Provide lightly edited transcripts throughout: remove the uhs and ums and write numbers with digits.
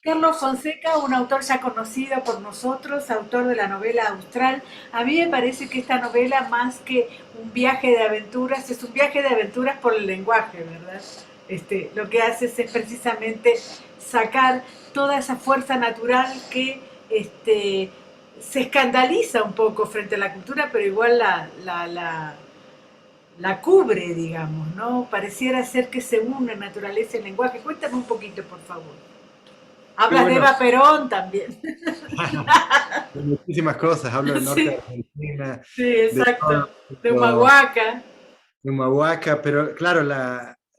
Carlos Fonseca, un autor ya conocido por nosotros, autor de la novela Austral. A mí me parece que esta novela, más que un viaje de aventuras, es un viaje de aventuras por el lenguaje, ¿verdad? Lo que hace es precisamente sacar toda esa fuerza natural que se escandaliza un poco frente a la cultura, pero igual la cubre, digamos, ¿no? Pareciera ser que se une naturaleza y lenguaje. Cuéntame un poquito, por favor. Sí, Hablas de bueno, Eva Perón también. de muchísimas cosas. Hablo del norte de Sí, Argentina, sí, de todo, exacto. De Humahuaca. de Humahuaca, pero claro,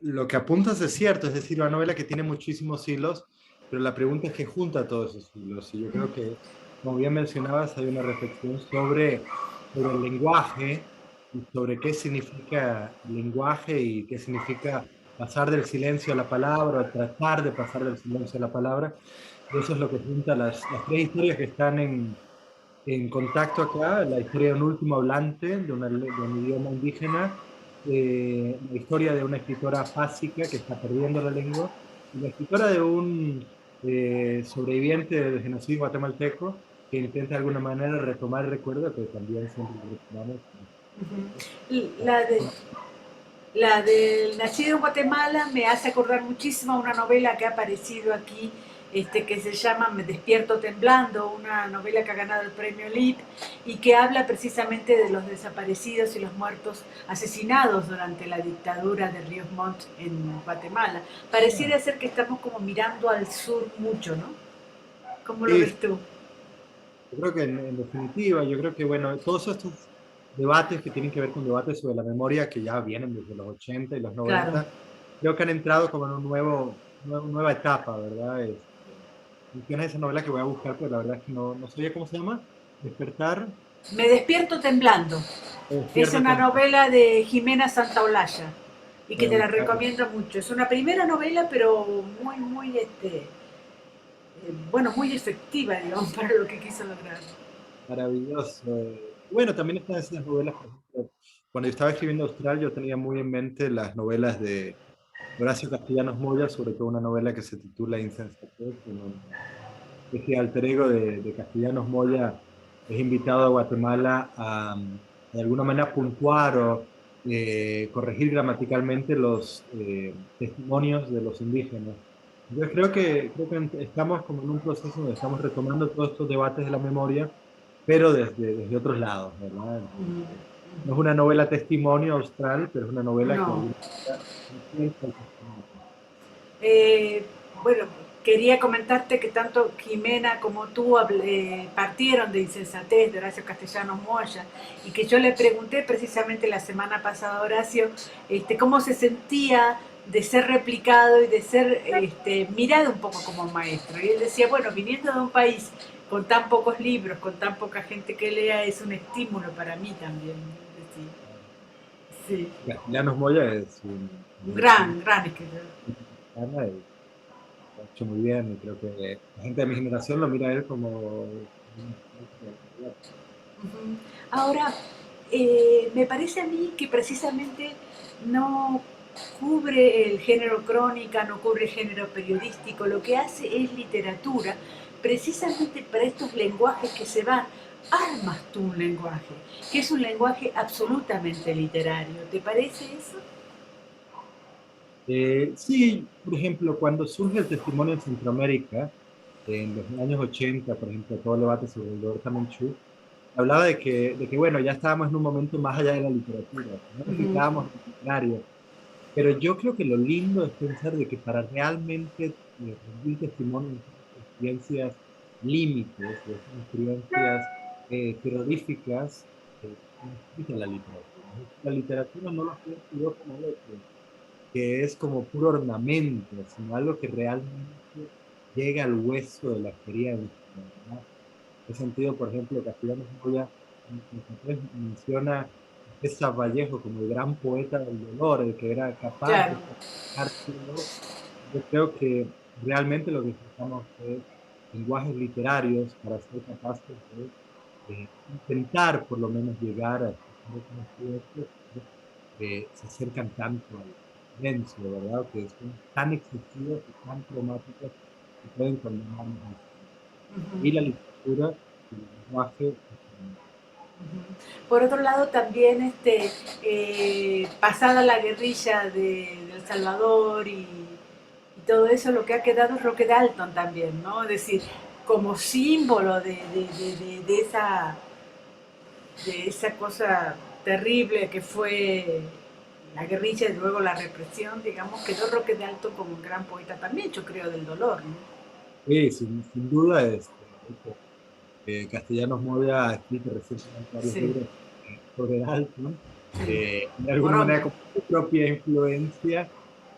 lo que apuntas es cierto, es decir, una novela que tiene muchísimos hilos, pero la pregunta es qué junta todos esos hilos. Y yo creo que, como bien mencionabas, hay una reflexión sobre el lenguaje y sobre qué significa el lenguaje y qué significa pasar del silencio a la palabra, o tratar de pasar del silencio a la palabra. Y eso es lo que junta las tres historias que están en contacto acá, la historia de un último hablante de un idioma indígena, la historia de una escritora fásica que está perdiendo la lengua, y la escritora de un sobreviviente del genocidio guatemalteco que intenta de alguna manera retomar el recuerdo, que también siempre lo retomamos. La, de, la del Nacido en Guatemala me hace acordar muchísimo a una novela que ha aparecido aquí, que se llama Me despierto temblando, una novela que ha ganado el premio LIT y que habla precisamente de los desaparecidos y los muertos asesinados durante la dictadura de Ríos Montt en Guatemala. Pareciera ser que estamos como mirando al sur mucho, ¿no? ¿Cómo lo Sí, ves tú? yo creo que en definitiva, yo creo que, bueno, todos estos debates que tienen que ver con debates sobre la memoria que ya vienen desde los 80 y los Claro. 90 creo que han entrado como en nueva etapa, ¿verdad? Mencionas esa novela que voy a buscar, pero la verdad es que no sabía cómo se llama. Despertar, Me despierto temblando. Es despierta una temprano. novela de Jimena Santaolalla y Voy que a te la buscarla. recomiendo mucho. Es una primera novela, pero muy, bueno, muy efectiva, digamos, para lo que quiso lograr. Maravilloso. Bueno, también están esas novelas, por ejemplo, cuando yo estaba escribiendo Austral, yo tenía muy en mente las novelas de Horacio Castellanos Moya, sobre todo una novela que se titula Insensatez, en donde este alter ego de Castellanos Moya es invitado a Guatemala a, de alguna manera, puntuar o corregir gramaticalmente los testimonios de los indígenas. Yo creo que estamos como en un proceso donde estamos retomando todos estos debates de la memoria, pero desde otros lados, ¿verdad? No es una novela testimonio austral, pero es una novela que de No. alguna manera recuenta el testimonio. Eh, bueno, quería comentarte que tanto Jimena como tú partieron de Insensatez de Horacio Castellanos Moya y que yo le pregunté precisamente la semana pasada a Horacio cómo se sentía de ser replicado y de ser mirado un poco como maestro. Y él decía, bueno, viniendo de un país con tan pocos libros, con tan poca gente que lea, es un estímulo para mí también. Sí, Castellanos Moya es un un gran escritor. mexicana y lo ha hecho muy bien y creo que la gente de mi generación lo mira a él como un maestro de calidad. Ujú. Ahora, me parece a mí que precisamente no cubre el género crónica, no cubre el género periodístico, lo que hace es literatura, precisamente para estos lenguajes que se van, armas tú un lenguaje, que es un lenguaje absolutamente literario. ¿Te parece eso? Sí, por ejemplo, cuando surge el testimonio en Centroamérica, en los años 80, por ejemplo, todo el debate sobre el Roberta Menchú, hablaba de que, bueno, ya estábamos en un momento más allá de la literatura, no Ujú. necesitábamos el literario, pero yo creo que lo lindo es pensar de que para realmente rendir testimonio de esas experiencias límites, de esas experiencias terroríficas, necesita la literatura. La literatura no lo pienso yo como algo que es como puro ornamento, sino algo que realmente llega al hueso de la experiencia, ¿verdad? En ese sentido, por ejemplo, Castellanos Moya menciona a César Vallejo como el gran poeta del dolor, el que era capaz de Claro. sacar todo. Yo creo que realmente lo que necesitamos es lenguajes literarios para ser capaces de intentar por lo menos llegar a esas experiencias que se acercan tanto al silencio, ¿verdad? Que son tan excesivas y tan traumáticas se pueden condenar y la Ujú. literatura y el lenguaje. Por otro lado, también pasada la guerrilla de El Salvador y todo eso, lo que ha quedado es Roque Dalton también, ¿no? Es decir, como símbolo de esa cosa terrible que fue la guerrilla y luego la represión, digamos, quedó Roque Dalton como un gran poeta también, yo creo, del dolor, ¿no? Sí, sin duda, de hecho, Castellanos Moya ha escrito recientemente varios Sí, libros sobre Dalton, sí. de alguna manera Orondo. con su propia influencia.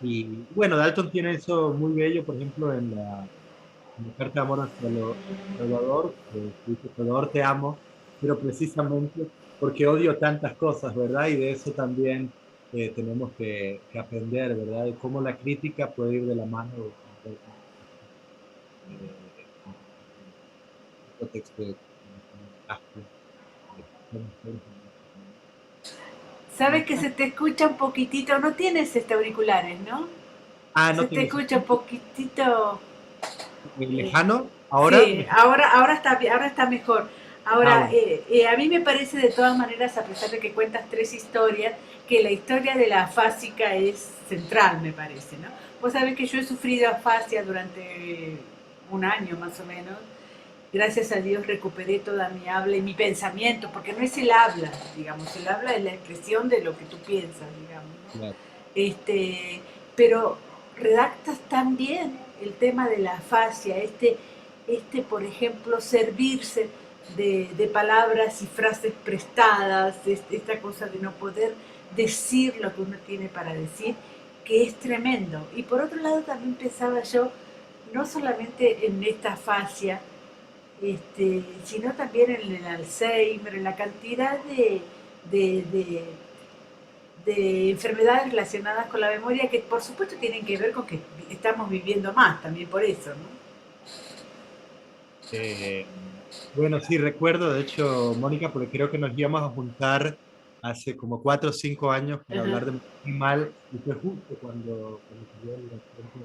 Y bueno, Dalton tiene eso muy bello, por ejemplo, en la Carta de Amor hacia Salvador, que dice, Salvador, te amo, pero precisamente porque odio tantas cosas, ¿verdad? Y de eso también tenemos que aprender, ¿verdad? De cómo la crítica puede ir de la mano de un contexto de Sabes que se te escucha un poquitito, no tienes auriculares, ¿no? Ah, Se no te tengo escucha un poquitito. eh, lejano. Ahora, sí, ahora está mejor. Ahora, bueno. a mí me parece de todas maneras, a pesar de que cuentas tres historias, que la historia de la afásica es central, me parece, ¿no? Vos sabés que yo he sufrido afasia durante un año más o menos. Gracias a Dios recuperé toda mi habla y mi pensamiento, porque no es el habla, digamos, el habla es la expresión de lo que tú piensas, digamos, ¿no? Claro. Pero redactas también el tema de la afasia, por ejemplo, servirse de palabras y frases prestadas, esta cosa de no poder decir lo que uno tiene para decir, que es tremendo. Y por otro lado también pensaba yo, no solamente en esta afasia, sino también en el Alzheimer, en la cantidad de, de, de enfermedades relacionadas con la memoria que por supuesto tienen que ver con que estamos viviendo más, también por eso, ¿no? Eh, bueno, sí, recuerdo, de hecho, Mónica, porque creo que nos íbamos a juntar hace como 4 o 5 años para Ajá. hablar de muy mal, y fue justo cuando salió el accidente eh,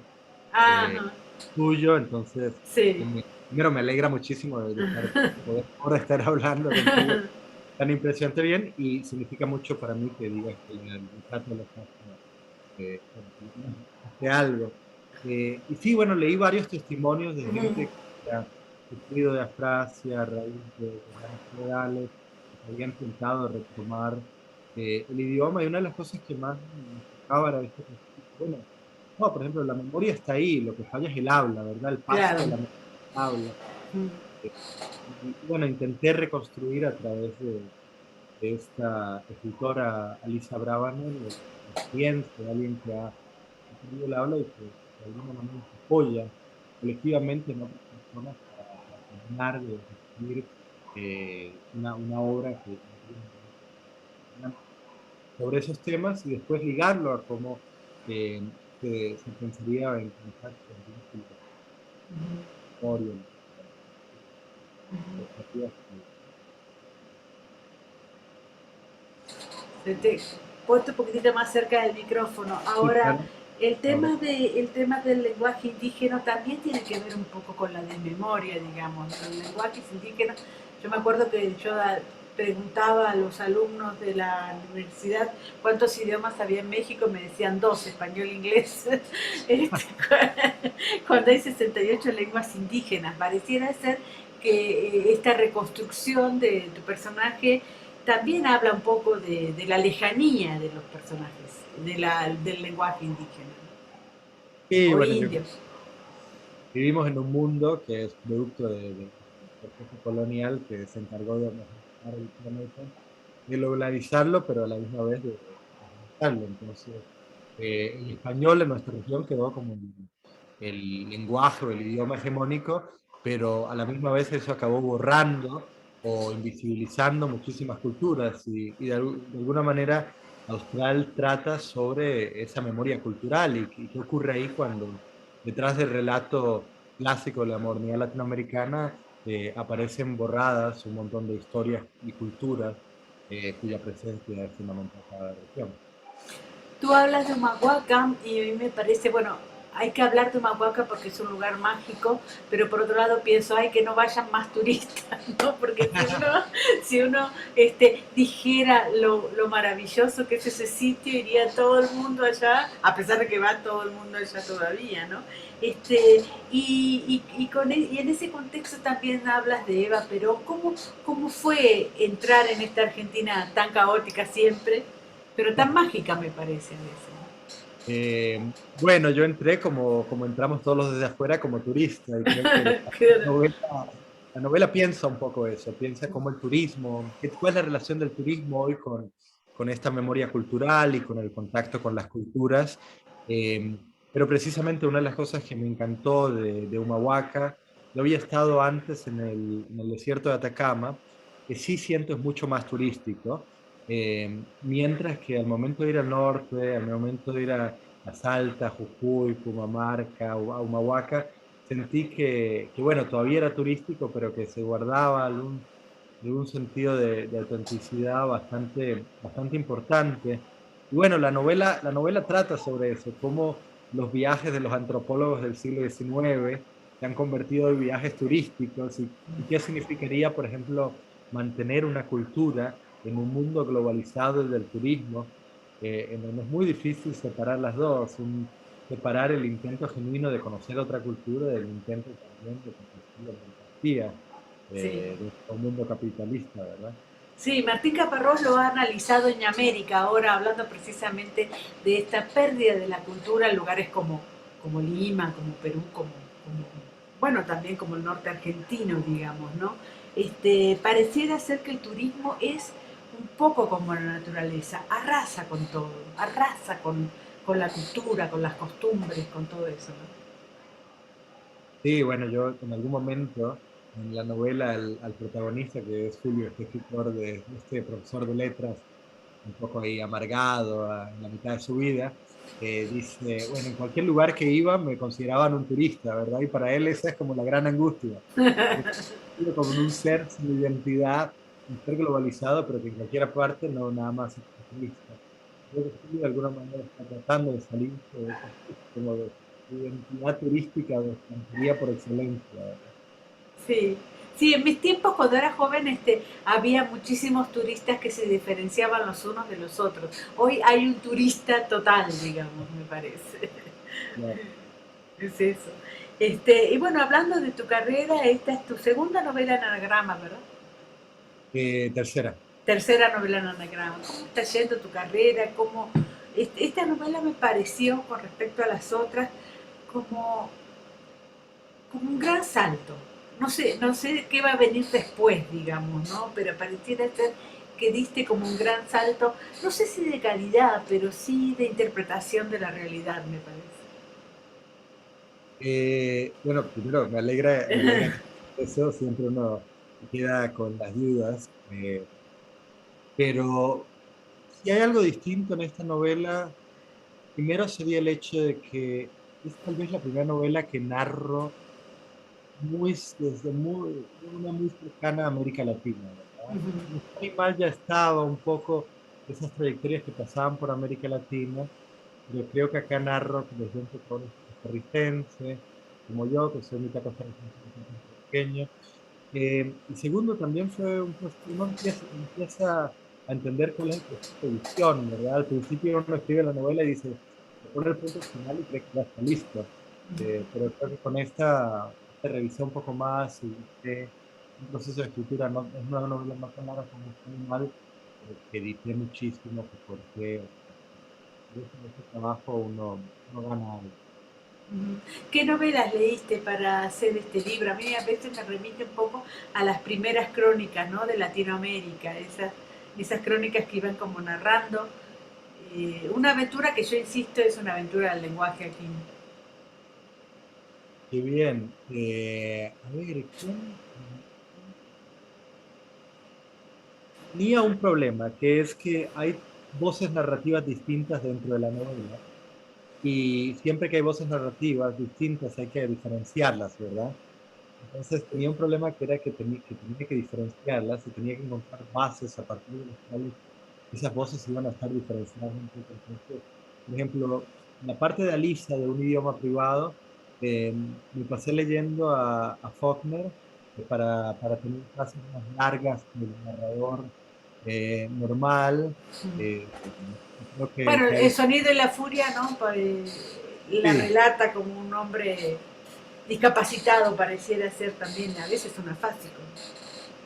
Ajá. tuyo, entonces, Sí. primero me alegra muchísimo de poder ahora estar hablando contigo tan impresionante bien, y significa mucho para mí que digas que el retrato de la casa, bueno, por lo menos hace algo. Y sí, bueno, leí varios testimonios de gente que ha sufrido de afrasia a raíz de las enfermedades, que habían intentado retomar el idioma, y una de las cosas que más me tocaba era esto, que, bueno, no, por ejemplo, la memoria está ahí, lo que falla es el habla, ¿verdad? El paso Claro. de la memoria al habla. Y bueno, intenté reconstruir a través de esta escritora Alisa Bravanel, la experiencia de alguien que ha perdido el habla y que de alguna manera se apoya colectivamente en otras personas para terminar de escribir una obra que sobre esos temas y después ligarlo a cómo eh, se pensaría en contacto, en vínculos, memoria, expectativas. Ponte un poquitito más cerca del micrófono. Sí, Ahora, claro. el Ahora, tema, el tema del lenguaje indígena también tiene que ver un poco con la desmemoria, digamos. Los lenguajes indígenas, yo me acuerdo que yo preguntaba a los alumnos de la universidad cuántos idiomas había en México, me decían dos, español e inglés. Este, cuando hay 68 lenguas indígenas, pareciera ser que esta reconstrucción de tu personaje también habla un poco de la lejanía de los personajes, del lenguaje indígena, y ¿no? O bueno, yo indio. vivimos en un mundo que es producto del proceso colonial que se encargó de homogeneizar el planeta, de globalizarlo, pero a la misma vez de homogeneizarlo. Entonces, el español en nuestra región quedó como el lenguaje o el idioma hegemónico, pero a la misma vez eso acabó borrando o invisibilizando muchísimas culturas y de alguna manera Austral trata sobre esa memoria cultural y qué ocurre ahí cuando detrás del relato clásico de la modernidad latinoamericana aparecen borradas un montón de historias y culturas cuya presencia es fundamental para la región. Tú hablas de Humahuaca y a mí me parece, bueno, hay que hablar de Humahuaca porque es un lugar mágico, pero por otro lado pienso, ay, que no vayan más turistas, ¿no? Porque si uno dijera lo maravilloso que es ese sitio, iría todo el mundo allá, a pesar de que va todo el mundo allá todavía, ¿no? Y en ese contexto también hablas de Eva Perón. ¿Cómo fue entrar en esta Argentina tan caótica siempre, pero tan mágica me parece a veces? Bueno, yo entré como entramos todos los desde afuera, como turista, y creo que Claro. novela, la novela piensa un poco eso, piensa cómo el turismo, cuál es la relación del turismo hoy con esta memoria cultural y con el contacto con las culturas. Pero precisamente una de las cosas que me encantó de Humahuaca, yo había estado antes en el desierto de Atacama, que sí siento es mucho más turístico, mientras que al momento de ir al norte, al momento de ir a Salta, Jujuy, Pumamarca, a Humahuaca, sentí que, bueno, todavía era turístico, pero que se guardaba algún sentido de autenticidad bastante importante. Y bueno, la novela trata sobre eso, cómo los viajes de los antropólogos del siglo XIX se han convertido en viajes turísticos y qué significaría, por ejemplo, mantener una cultura en un mundo globalizado y del turismo, en donde es muy difícil separar las dos, separar el intento genuino de conocer otra cultura del intento también de compartir la mercancía Sí. de un mundo capitalista, ¿verdad? Sí, Martín Caparrós lo ha analizado en América, ahora hablando precisamente de esta pérdida de la cultura en lugares como Lima, como Perú, bueno, también como el norte argentino, digamos, ¿no? Pareciera ser que el turismo es un poco como la naturaleza, arrasa con todo, arrasa con la cultura, con las costumbres, con todo eso, ¿no? Sí, bueno, yo en algún momento en la novela al protagonista, que es Julio, este escritor, este profesor de letras, un poco ahí amargado en la mitad de su vida, dice, bueno, en cualquier lugar que iba me consideraban un turista, ¿verdad? Y para él esa es como la gran angustia. Como un ser sin identidad, un ser globalizado, pero que en cualquier parte no nada más es turista. Creo que sí, de alguna manera está tratando de salir de esa como de identidad turística de extranjería por excelencia, ¿verdad? Sí, sí, en mis tiempos cuando era joven había muchísimos turistas que se diferenciaban los unos de los otros. Hoy hay un turista total, digamos, me parece. Claro. Es eso. Y bueno, hablando de tu carrera, esta es tu segunda novela en anagrama, ¿verdad? Tercera. Tercera novela en anagrama. ¿Cómo está yendo tu carrera? Esta novela me pareció, con respecto a las otras, como como un gran salto. No sé qué va a venir después, digamos, ¿no? Pero pareciera ser que diste como un gran salto, no sé si de calidad, pero sí de interpretación de la realidad, me parece. Bueno, primero me alegra que eso, siempre uno queda con las dudas, pero si hay algo distinto en esta novela, primero sería el hecho de que es tal vez la primera novela que narro de una muy cercana a América Latina, ¿verdad? Ujú. Muy mal ya estaba un poco esas trayectorias que pasaban por América Latina, pero creo que acá narro desde un protagonista costarricense, como yo, que soy mitad costarricense, mitad puertorriqueño. Y segundo, también fue un proceso, uno empieza a entender cuál es el proceso de edición, ¿verdad? Al principio uno escribe la novela y dice, le pone el punto final y cree que ya está listo. Pero creo que con esta revisión un poco más y un proceso de escritura, no, es una novela no tan larga como un animal, que edité muchísimo, que corté. En ese trabajo uno gana algo. Ujú. ¿Qué novelas leíste para hacer este libro? A mí a veces me remite un poco a las primeras crónicas, ¿no? De Latinoamérica, esas crónicas que iban como narrando una aventura que yo insisto es una aventura del lenguaje aquí. Qué bien. A ver, ¿quién? Tenía un problema, que es que hay voces narrativas distintas dentro de la novela y siempre que hay voces narrativas distintas hay que diferenciarlas, ¿verdad? Entonces tenía un problema que era que tenía que diferenciarlas y tenía que encontrar bases a partir de las cuales esas voces iban a estar diferenciadas un poco. Entonces, por ejemplo, la parte de Alisa, de un idioma privado, me pasé leyendo a Faulkner para tener frases más largas que el narrador normal. Creo Bueno, que el hay, sonido y la furia, ¿no? La sí, relata como un hombre discapacitado, pareciera ser también a veces un afásico.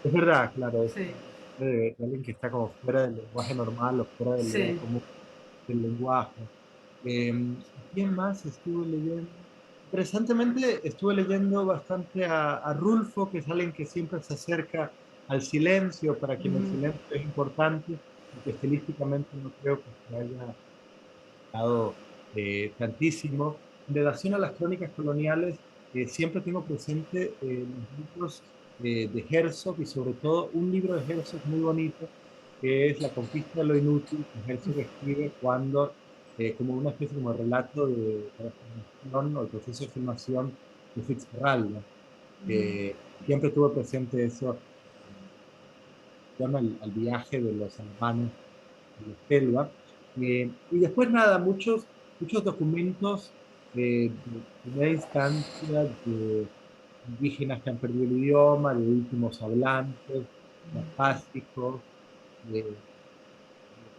es verdad, claro, es Sí, de alguien que está como fuera del lenguaje normal o fuera del lugar sí. común del lenguaje. ¿Quién más estuve leyendo? Interesantemente, estuve leyendo bastante a Rulfo, que es alguien que siempre se acerca al silencio, para quien el Ujú. silencio es importante, y que estilísticamente no creo que se haya dado tantísimo. En relación a las crónicas coloniales, siempre tengo presente los libros de Herzog y sobre todo un libro de Herzog muy bonito, que es La conquista de lo inútil, que Herzog escribe cuando, como una especie como relato de la filmación o el proceso de filmación de Fitzcarraldo. Siempre tuve presente eso, al viaje de los alemanes de la selva. Y después nada, muchos documentos de primera instancia de indígenas que han perdido el idioma, de últimos hablantes, de apásicos, de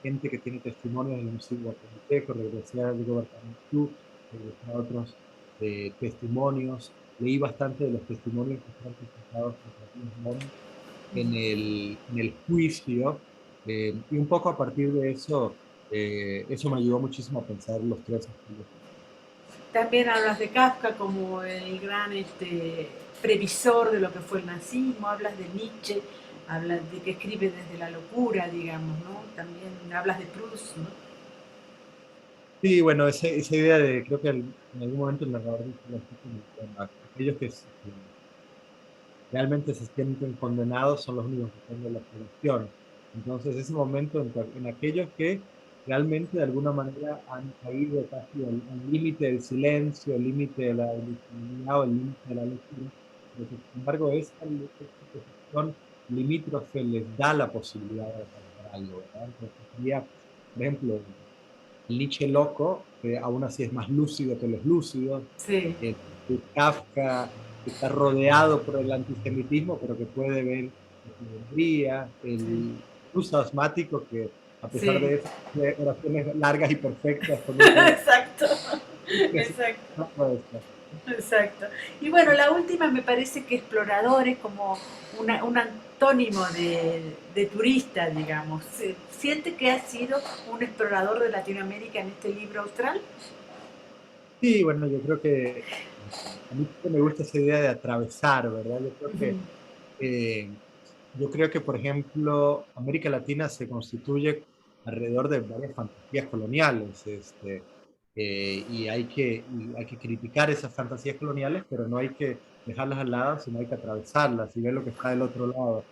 gente que tiene testimonios del Museo Guatemalteco, regresé a Diego Bartamantú, regresé a otros testimonios. Leí bastante de los testimonios que fueron presentados por Matías Montt en el juicio, y un poco a partir de eso, eso me ayudó muchísimo a pensar los tres estilos. También hablas de Kafka como el gran previsor de lo que fue el nazismo, hablas de Nietzsche, hablas de que escribe desde la locura, digamos, ¿no? También hablas de Proust, ¿no? Sí, bueno, esa idea de, creo que en algún momento el narrador dice así como, bueno, aquellos que realmente se sienten condenados son los únicos que tienen la solución. Entonces, ese momento en aquellos que realmente de alguna manera han caído casi al límite del silencio, al límite de la ilegibilidad o al límite de la locura, pero que, sin embargo esta posición limítrofe les da la posibilidad de alcanzar algo, ¿verdad? Entonces sería, por ejemplo, el Nietzsche loco, que aún así es más lúcido que los lúcidos, Sí, el Kafka, que está rodeado por el antisemitismo, pero que puede ver lo que vendría, sí, el ruso asmático, que a pesar sí. de eso, tiene oraciones largas y perfectas con un ritmo Exacto, que exacto. no puede ser. Exacto. Y bueno, la última me parece que explorador es como un antónimo de turista, digamos. ¿Siente que ha sido un explorador de Latinoamérica en este libro austral? Sí, bueno, yo creo que a mí siempre me gusta esa idea de atravesar, ¿verdad? Ujú. Eh, yo creo que, por ejemplo, América Latina se constituye alrededor de varias fantasías coloniales, y hay que criticar esas fantasías coloniales, pero no hay que dejarlas al lado, sino hay que atravesarlas y ver lo que está del otro lado.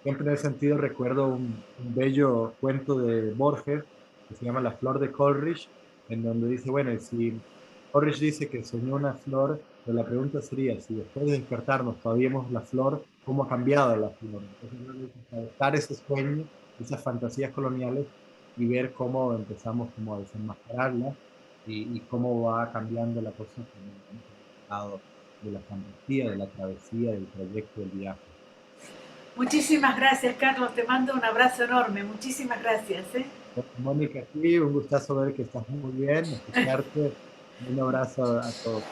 Siempre en ese sentido recuerdo un bello cuento de Borges que se llama La flor de Coleridge, en donde dice, bueno, y si Coleridge dice que soñó una flor, pero la pregunta sería, si después de despertarnos todavía vemos la flor, ¿cómo ha cambiado la flor? Entonces, realmente atravesar ese sueño, esas fantasías coloniales y ver cómo empezamos como a desenmascararlas y cómo va cambiando la cosa con el lado de la fantasía, de la travesía, del trayecto, del viaje. Muchísimas gracias, Carlos. Te mando un abrazo enorme. Muchísimas gracias. ¿Eh? Mónica, sí, un gustazo ver que estás muy bien, escucharte. Un abrazo a todos.